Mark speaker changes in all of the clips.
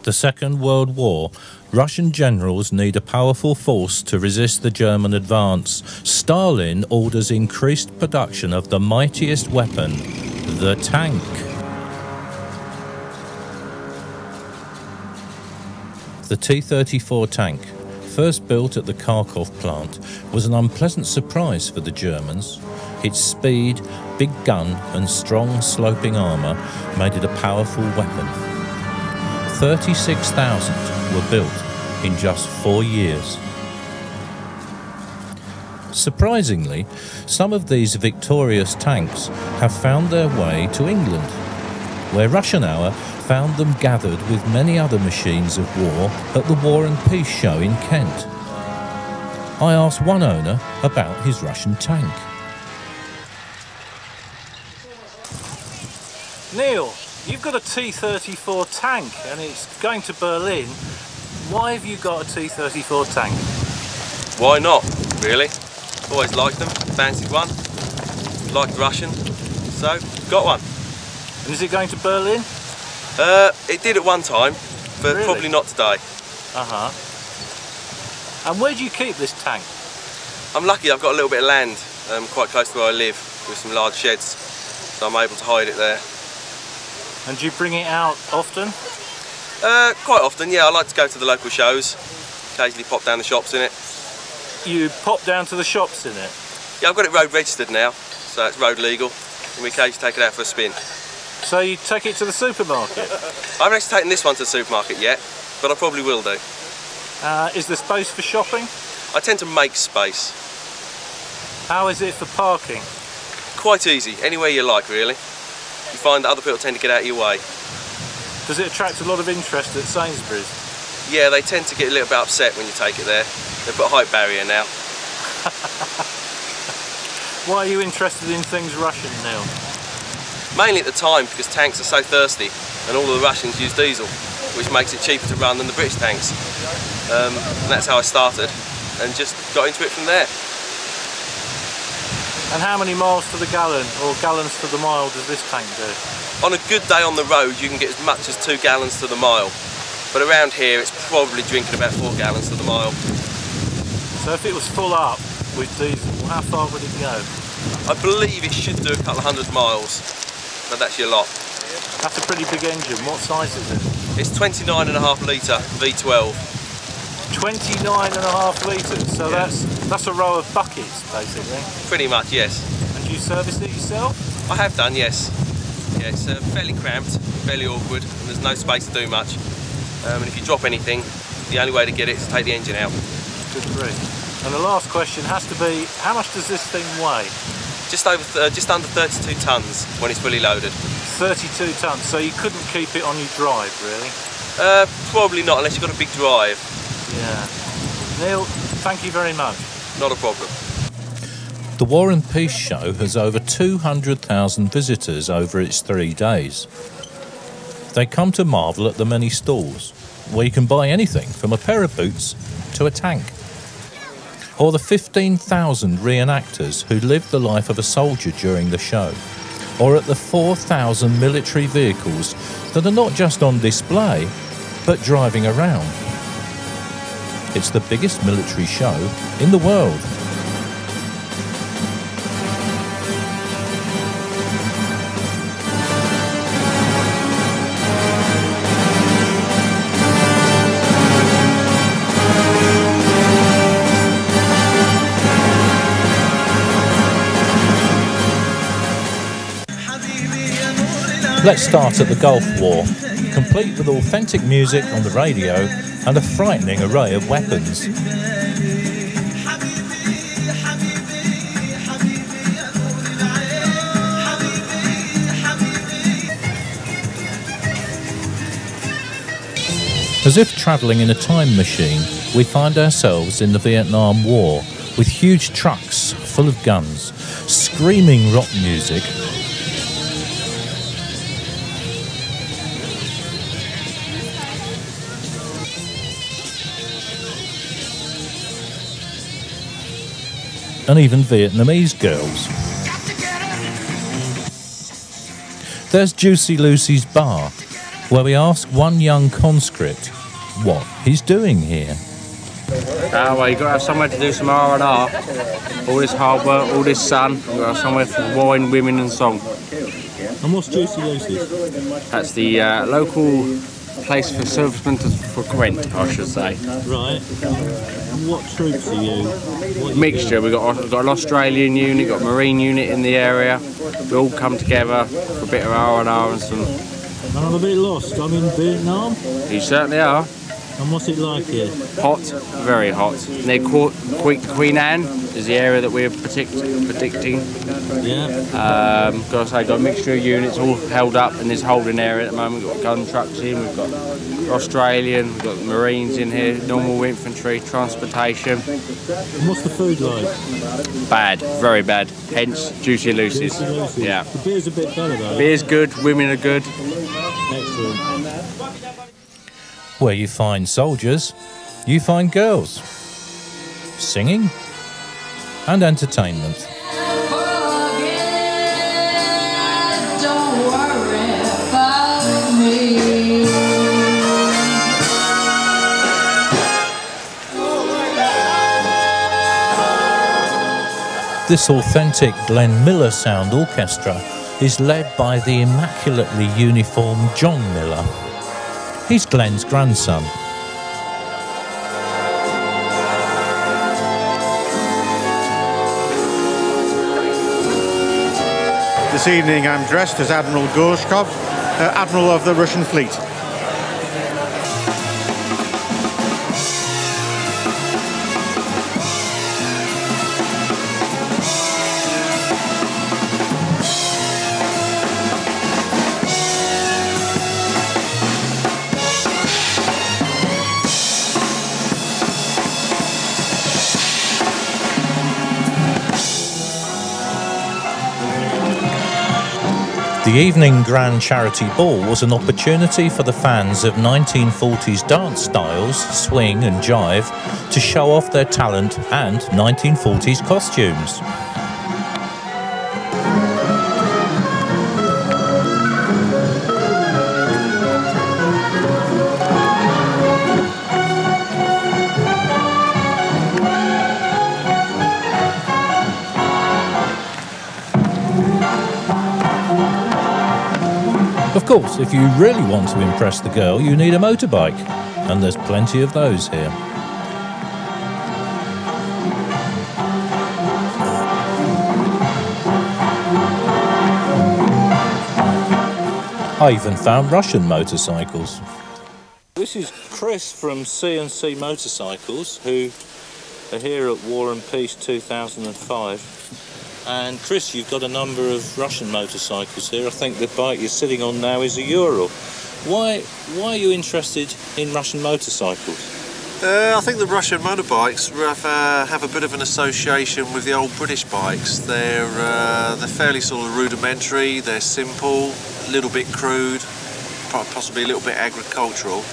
Speaker 1: The Second World War, Russian generals need a powerful force to resist the German advance. Stalin orders increased production of the mightiest weapon, the tank. The T-34 tank, first built at the Kharkov plant, was an unpleasant surprise for the Germans. Its speed, big gun and strong sloping armour made it a powerful weapon. 36,000 were built in just 4 years. Surprisingly, some of these victorious tanks have found their way to England, where Russian Hour found them gathered with many other machines of war at the War and Peace show in Kent. I asked one owner about his Russian tank.
Speaker 2: Neil, you've got a T-34 tank and it's going to Berlin. Why have you got a T-34 tank?
Speaker 3: Why not, really? Always liked them, fancied one, liked Russian, so got one.
Speaker 2: And is it going to Berlin?
Speaker 3: It did at one time, but
Speaker 2: Really?
Speaker 3: Probably not today.
Speaker 2: And where do you keep this tank?
Speaker 3: I'm lucky I've got a little bit of land quite close to where I live, with some large sheds, so I'm able to hide it there.
Speaker 2: And do you bring it out often?
Speaker 3: Quite often, yeah. I like to go to the local shows, occasionally pop down the shops in it.
Speaker 2: You pop down to the shops in it?
Speaker 3: Yeah, I've got it road registered now, so it's road legal, and we occasionally take it out for a spin.
Speaker 2: So you take it to the supermarket?
Speaker 3: I haven't actually taken this one to the supermarket yet, but I probably will do.
Speaker 2: Is there space for shopping?
Speaker 3: I tend to make space.
Speaker 2: How is it for parking?
Speaker 3: Quite easy, anywhere you like really. You find that other people tend to get out of your way.
Speaker 2: Does it attract a lot of interest at Sainsbury's?
Speaker 3: Yeah, they tend to get a little bit upset when you take it there. They put a height barrier now.
Speaker 2: Why are you interested in things Russian, Neil?
Speaker 3: Mainly at the time because tanks are so thirsty and all of the Russians use diesel, which makes it cheaper to run than the British tanks. And that's how I started and just got into it from there.
Speaker 2: And how many miles to the gallon or gallons to the mile does this tank do?
Speaker 3: On a good day on the road you can get as much as 2 gallons to the mile, but around here it's probably drinking about 4 gallons to the mile.
Speaker 2: So if it was full up with diesel, how far would it go?
Speaker 3: I believe it should do a couple of 100 miles, but that's your lot.
Speaker 2: That's a pretty big engine. What size is it?
Speaker 3: It's 29.5 litre V12.
Speaker 2: 29.5 litres, so
Speaker 3: yeah.
Speaker 2: that's a row of buckets basically.
Speaker 3: Pretty much, yes.
Speaker 2: And do you service it yourself?
Speaker 3: I have done, yes. Yeah, it's fairly cramped, fairly awkward, and there's no space to do much. And if you drop anything, the only way to get it is to take the engine out.
Speaker 2: Good grief. And the last question has to be, how much does this thing weigh?
Speaker 3: Just under 32 tonnes when it's fully loaded.
Speaker 2: 32 tonnes, so you couldn't keep it on your drive, really?
Speaker 3: Probably not, unless you've got a big drive.
Speaker 2: Yeah. Neil, thank you very much.
Speaker 3: Not a problem.
Speaker 1: The War and Peace show has over 200,000 visitors over its 3 days. They come to marvel at the many stalls, where you can buy anything from a pair of boots to a tank. Or the 15,000 reenactors who lived the life of a soldier during the show. Or at the 4,000 military vehicles that are not just on display, but driving around. It's the biggest military show in the world. Let's start at the Gulf War, complete with authentic music on the radio and a frightening array of weapons. As if travelling in a time machine, we find ourselves in the Vietnam War, with huge trucks full of guns, screaming rock music, and even Vietnamese girls. There's Juicy Lucy's bar, where we ask one young conscript what he's doing here.
Speaker 4: Well, you've got to have somewhere to do some R&R. All this hard work, all this sun, you've got to have somewhere for wine, women and song.
Speaker 2: And what's Juicy Lucy's?
Speaker 4: That's the local place for servicemen to frequent, I should say.
Speaker 2: Right. What troops are you?
Speaker 4: Mixture. We've got an Australian unit, got a Marine unit in the area. We all come together for a bit of R&R and some...
Speaker 2: I'm a bit lost. I'm in Vietnam.
Speaker 4: You certainly are.
Speaker 2: And what's it like here?
Speaker 4: Hot, very hot. Near Queen Anne is the area that we're predicting.
Speaker 2: Yeah.
Speaker 4: Got to say, got a mixture of units all held up in this holding area at the moment. We've got gun trucks in, we've got Australian, we've got Marines in here, normal infantry, transportation.
Speaker 2: And what's the food like?
Speaker 4: Bad, very bad. Hence, Juicy Lucy's.
Speaker 2: Juicy Lucy's.
Speaker 4: Yeah.
Speaker 2: The beer's a bit better though.
Speaker 4: Beer's good, women are good.
Speaker 2: Excellent.
Speaker 1: Where you find soldiers, you find girls, singing and entertainment. This authentic Glenn Miller Sound Orchestra is led by the immaculately uniformed John Miller. He's Glenn's grandson.
Speaker 5: This evening I'm dressed as Admiral Gorshkov, Admiral of the Russian fleet.
Speaker 1: The evening Grand Charity Ball was an opportunity for the fans of 1940s dance styles, swing and jive, to show off their talent and 1940s costumes. Of course, if you really want to impress the girl, you need a motorbike, and there's plenty of those here. I even found Russian motorcycles.
Speaker 2: This is Chris from C&C Motorcycles, who are here at War and Peace 2005. And Chris, you've got a number of Russian motorcycles here. I think the bike you're sitting on now is a Ural. Why are you interested in Russian motorcycles?
Speaker 6: I think the Russian motorbikes have a bit of an association with the old British bikes. They're fairly sort of rudimentary, they're simple, a little bit crude, possibly a little bit agricultural,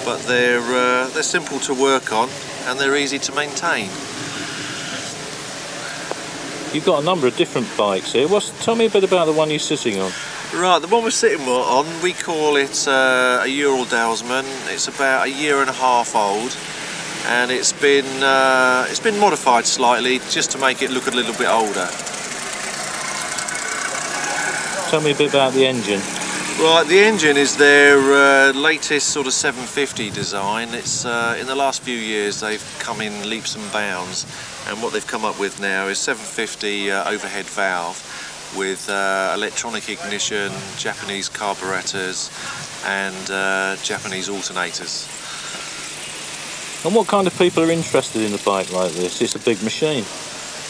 Speaker 6: but they're simple to work on and they're easy to maintain.
Speaker 2: You've got a number of different bikes here. Tell me a bit about the one you're sitting on.
Speaker 6: Right, the one we're sitting on, we call it a Ural Dalsman. It's about 1.5 years old, and it's been modified slightly just to make it look a little bit older.
Speaker 2: Tell me a bit about the engine.
Speaker 6: Right, the engine is their latest sort of 750 design. It's in the last few years they've come in leaps and bounds, and what they've come up with now is 750 overhead valve with electronic ignition, Japanese carburetors and Japanese alternators.
Speaker 2: And what kind of people are interested in a bike like this? It's a big machine.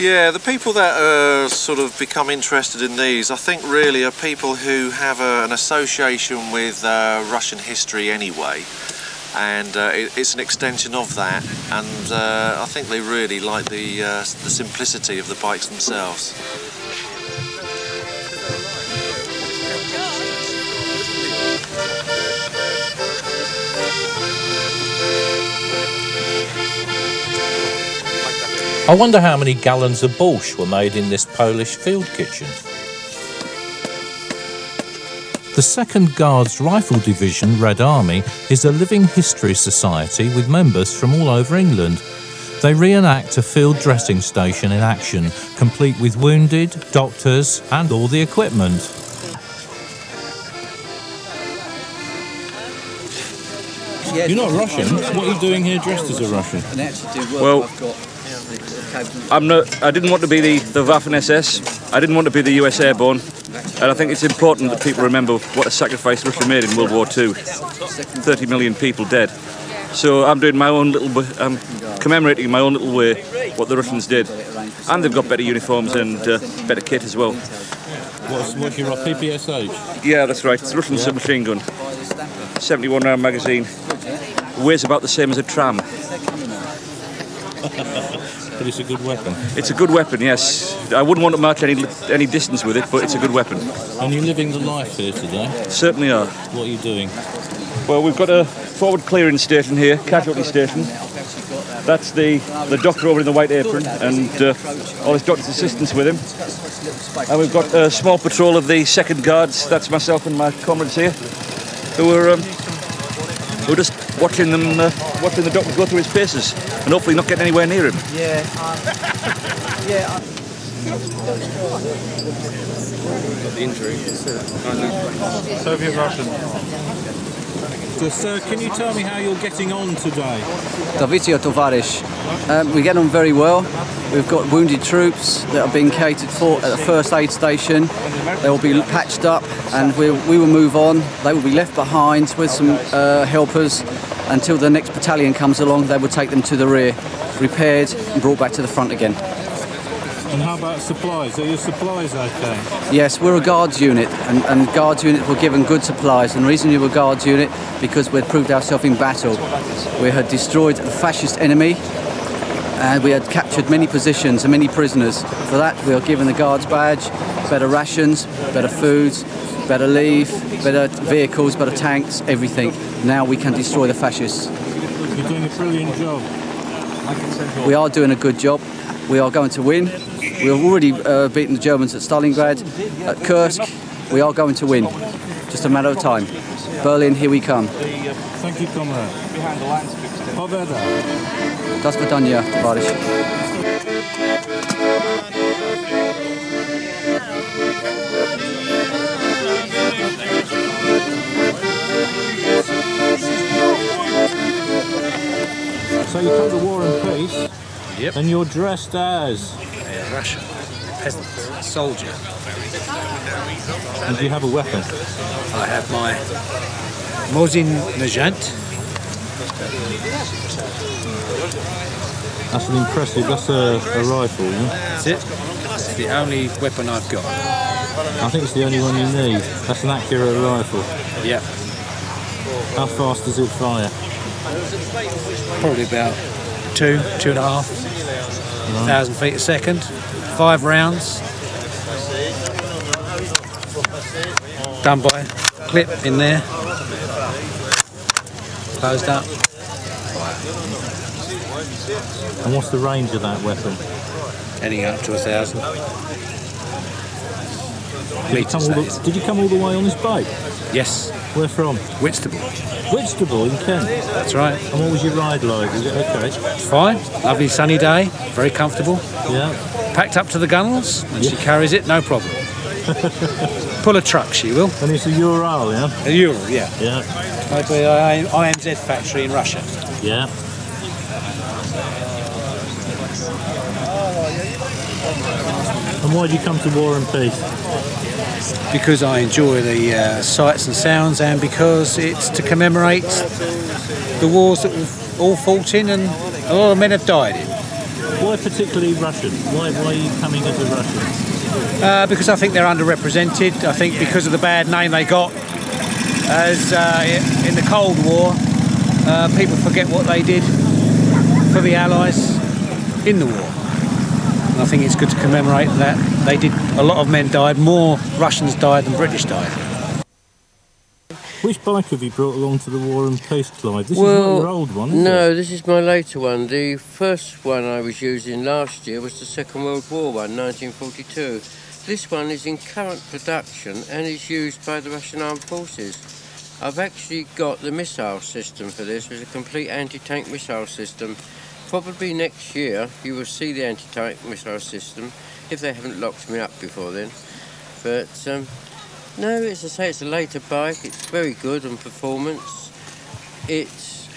Speaker 6: Yeah, the people that sort of become interested in these, I think really are people who have an association with Russian history anyway, and it's an extension of that, and I think they really like the simplicity of the bikes themselves.
Speaker 1: I wonder how many gallons of borscht were made in this Polish field kitchen. The The 2nd Guards Rifle Division Red Army is a living history society with members from all over England. They reenact a field dressing station in action, complete with wounded, doctors and all the equipment.
Speaker 2: You're not Russian. What are you doing here dressed as a Russian?
Speaker 7: Well, I didn't want to be the Waffen-SS. I didn't want to be the US Airborne. And I think it's important that people remember what a sacrifice Russia made in World War II. 30 million people dead. So I'm doing my own I'm commemorating in my own little way what the Russians did. And they've got better uniforms and better kit as well.
Speaker 2: What's your PPSH?
Speaker 7: Yeah, that's right. It's a Russian submachine gun. 71 round magazine. Weighs about the same as a tram.
Speaker 2: But it's a good weapon.
Speaker 7: It's a good weapon, yes. I wouldn't want to march any distance with it, but it's a good weapon.
Speaker 2: And you're living the life here today?
Speaker 7: Certainly are.
Speaker 2: What are you doing?
Speaker 7: Well, we've got a forward clearing station here, casualty station. That's the doctor over in the white apron and all his doctor's assistants with him. And we've got a small patrol of the 2nd Guards. That's myself and my comrades here, who are just watching the doctor go through his paces and hopefully not getting anywhere near him.
Speaker 8: Yeah.
Speaker 3: Got the injury.
Speaker 5: Soviet Russian.
Speaker 2: So, sir, can you tell me how you're getting on today?
Speaker 8: Davitio Tovarish. We get on very well. We've got wounded troops that are being catered for at the first aid station. They will be patched up and we will move on. They will be left behind with some helpers until the next battalion comes along. They will take them to the rear, repaired and brought back to the front again.
Speaker 2: And how about supplies? Are your supplies okay?
Speaker 8: Yes, we're a Guards unit and Guards unit were given good supplies. And the reason we were a Guards unit, because we had proved ourselves in battle. We had destroyed the fascist enemy and we had captured many positions and many prisoners. For that we were given the Guards badge, better rations, better foods, better leave, better vehicles, better tanks, everything. Now we can destroy the fascists.
Speaker 2: You're doing a brilliant job.
Speaker 8: We are doing a good job. We are going to win. We have already beaten the Germans at Stalingrad, at Kursk. We are going to win. Just a matter of time. Berlin, here we come.
Speaker 2: Thank you, comrade. Pobeda.
Speaker 8: Do svidaniya, товарищ.
Speaker 2: So you come to War and Peace,
Speaker 9: Yep.
Speaker 2: and you're dressed as?
Speaker 9: A Russian peasant soldier.
Speaker 2: And do you have a weapon?
Speaker 9: I have my Mosin Nagant.
Speaker 2: That's an impressive, that's a rifle, yeah?
Speaker 9: That's it. It's the only weapon I've got.
Speaker 2: I think it's the only one you need. That's an accurate rifle.
Speaker 9: Yep.
Speaker 2: How fast does it fire?
Speaker 9: Probably about 2,500 feet a second. 5 rounds. Done by clip in there. Closed up.
Speaker 2: And what's the range of that weapon?
Speaker 9: Anything up to 1,000.
Speaker 2: Did you come all the way on this bike?
Speaker 9: Yes.
Speaker 2: Where from?
Speaker 9: Whitstable.
Speaker 2: Whitstable in Kent?
Speaker 9: That's right.
Speaker 2: And what was your ride like? Was it okay?
Speaker 9: It's fine. Lovely sunny day. Very comfortable.
Speaker 2: Yeah.
Speaker 9: Packed up to the gunnels and she carries it, no problem. Pull a truck, she will.
Speaker 2: And it's a Ural, yeah?
Speaker 9: A Ural, yeah.
Speaker 2: Yeah.
Speaker 9: Made by IMZ factory in Russia.
Speaker 2: Yeah. And why did you come to War and Peace?
Speaker 9: Because I enjoy the sights and sounds, and because it's to commemorate the wars that we've all fought in and a lot of men have died in.
Speaker 2: Why particularly Russian? Why are you coming as a Russian?
Speaker 9: Because I think they're underrepresented. I think because of the bad name they got as in the Cold War, people forget what they did for the Allies in the war. And I think it's good to commemorate that they did. A lot of men died, more Russians died than British died.
Speaker 2: Which bike have you brought along to the War and Peace, Clive? This is not your old one, is it?
Speaker 10: No, this is my later one. The first one I was using last year was the Second World War one, 1942. This one is in current production and is used by the Russian Armed Forces. I've actually got the missile system for this, with a complete anti-tank missile system. Probably next year you will see the anti-tank missile system, if they haven't locked me up before then. But no, as I say, it's a later bike. It's very good on performance. It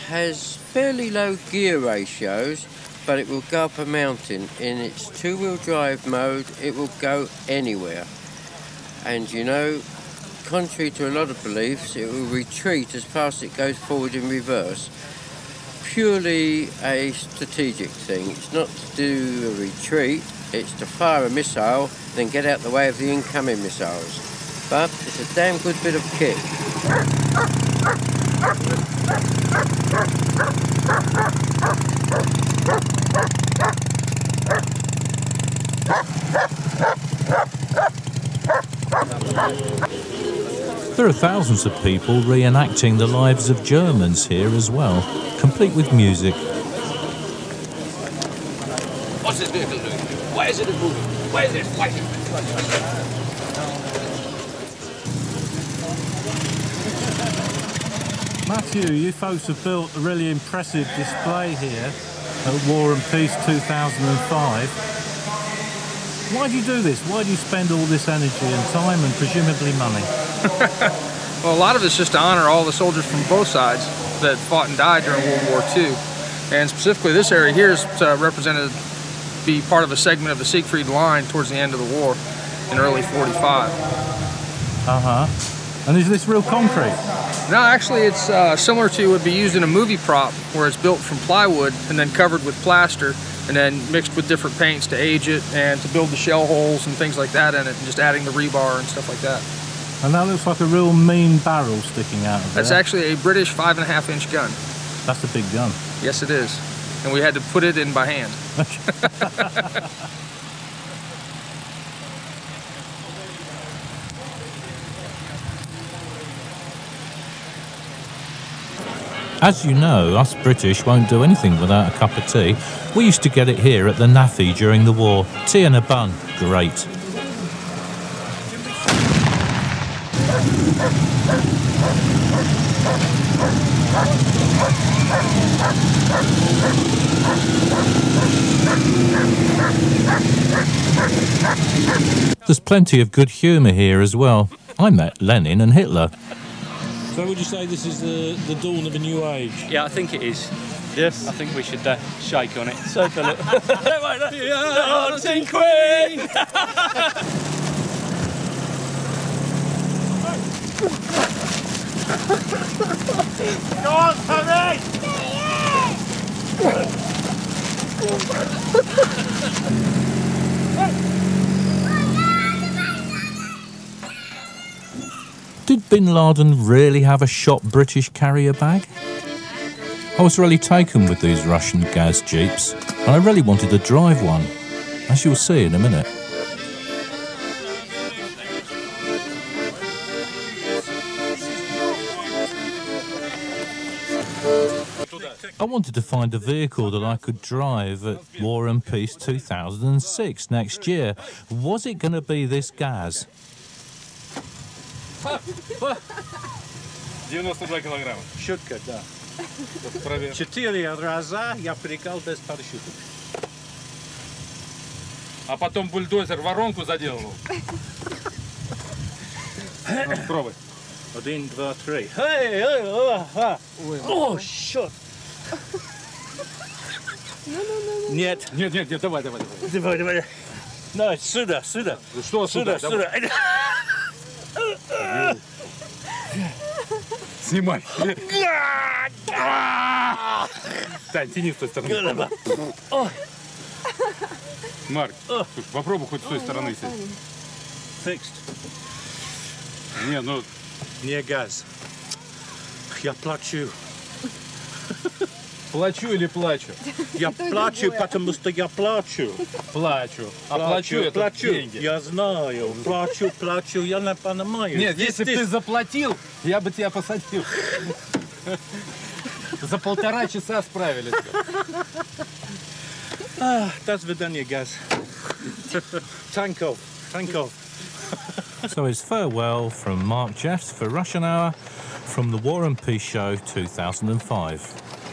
Speaker 10: has fairly low gear ratios, but it will go up a mountain. In its two-wheel drive mode, it will go anywhere. And you know, contrary to a lot of beliefs, it will retreat as fast as it goes forward in reverse. Purely a strategic thing. It's not to do a retreat, it's to fire a missile, then get out the way of the incoming missiles. But it's a damn good bit of kit.
Speaker 1: There are thousands of people reenacting the lives of Germans here as well, complete with music.
Speaker 11: What's this vehicle doing? Why is it moving? Why is it fighting?
Speaker 12: Matthew, you folks have built a really impressive display here at War and Peace 2005. Why do you do this? Why do you spend all this energy and time and presumably money?
Speaker 13: Well, a lot of it's just to honor all the soldiers from both sides that fought and died during World War II. And specifically this area here is represented to be part of a segment of the Siegfried Line towards the end of the war in early 45.
Speaker 12: Uh-huh. And is this real concrete?
Speaker 13: No, actually it's similar to would be used in a movie prop, where it's built from plywood and then covered with plaster and then mixed with different paints to age it and to build the shell holes and things like that in it, and just adding the rebar and stuff like that.
Speaker 12: And that looks like a real mean barrel sticking out of there.
Speaker 13: That's actually a British 5.5-inch gun.
Speaker 12: That's a big gun.
Speaker 13: Yes, it is. And we had to put it in by hand.
Speaker 1: As you know, us British won't do anything without a cup of tea. We used to get it here at the Naffy during the war. Tea and a bun. Great. There's plenty of good humour here as well. I met Lenin and Hitler.
Speaker 14: So would you say this is the dawn of a new age?
Speaker 15: Yeah, I think it is. Yes. I think we should shake on it.
Speaker 14: So, Philip.
Speaker 15: Dancing Queen!
Speaker 11: Go on, Tony!
Speaker 1: Did Bin Laden really have a shot British carrier bag? I was really taken with these Russian Gaz Jeeps, and I really wanted to drive one, as you'll see in a minute. I wanted to find a vehicle that I could drive at War and Peace 2006 next year. Was it going to be this Gaz?
Speaker 14: 92 килограмма.
Speaker 12: Шутка, да. 4 раза я прыгал без парашюта.
Speaker 14: А потом бульдозер воронку заделал. Пробуй.
Speaker 12: 1, 2, 3.
Speaker 14: О, черт!
Speaker 12: Нет.
Speaker 14: Нет, давай.
Speaker 12: Давай. No, сюда.
Speaker 14: Что сюда? Снимай. Тань, тяни с той стороны. Марк, попробуй хоть с той стороны сесть.
Speaker 12: Fixed.
Speaker 14: Не, ну...
Speaker 12: Не газ. Я плачу.
Speaker 14: Плачу или плачу?
Speaker 12: Я плачу, потому что я плачу.
Speaker 14: Плачу. А плачу это деньги.
Speaker 12: Я знаю. Плачу, я не понимаю.
Speaker 14: Нет, если бы ты заплатил, я бы тебя посадил. За 1,5 часа справились.
Speaker 12: До свидания, газ. Танков.
Speaker 5: Thank you.
Speaker 1: So it's farewell from Mark Jeffs for Russian Hour from the War and Peace Show 2005.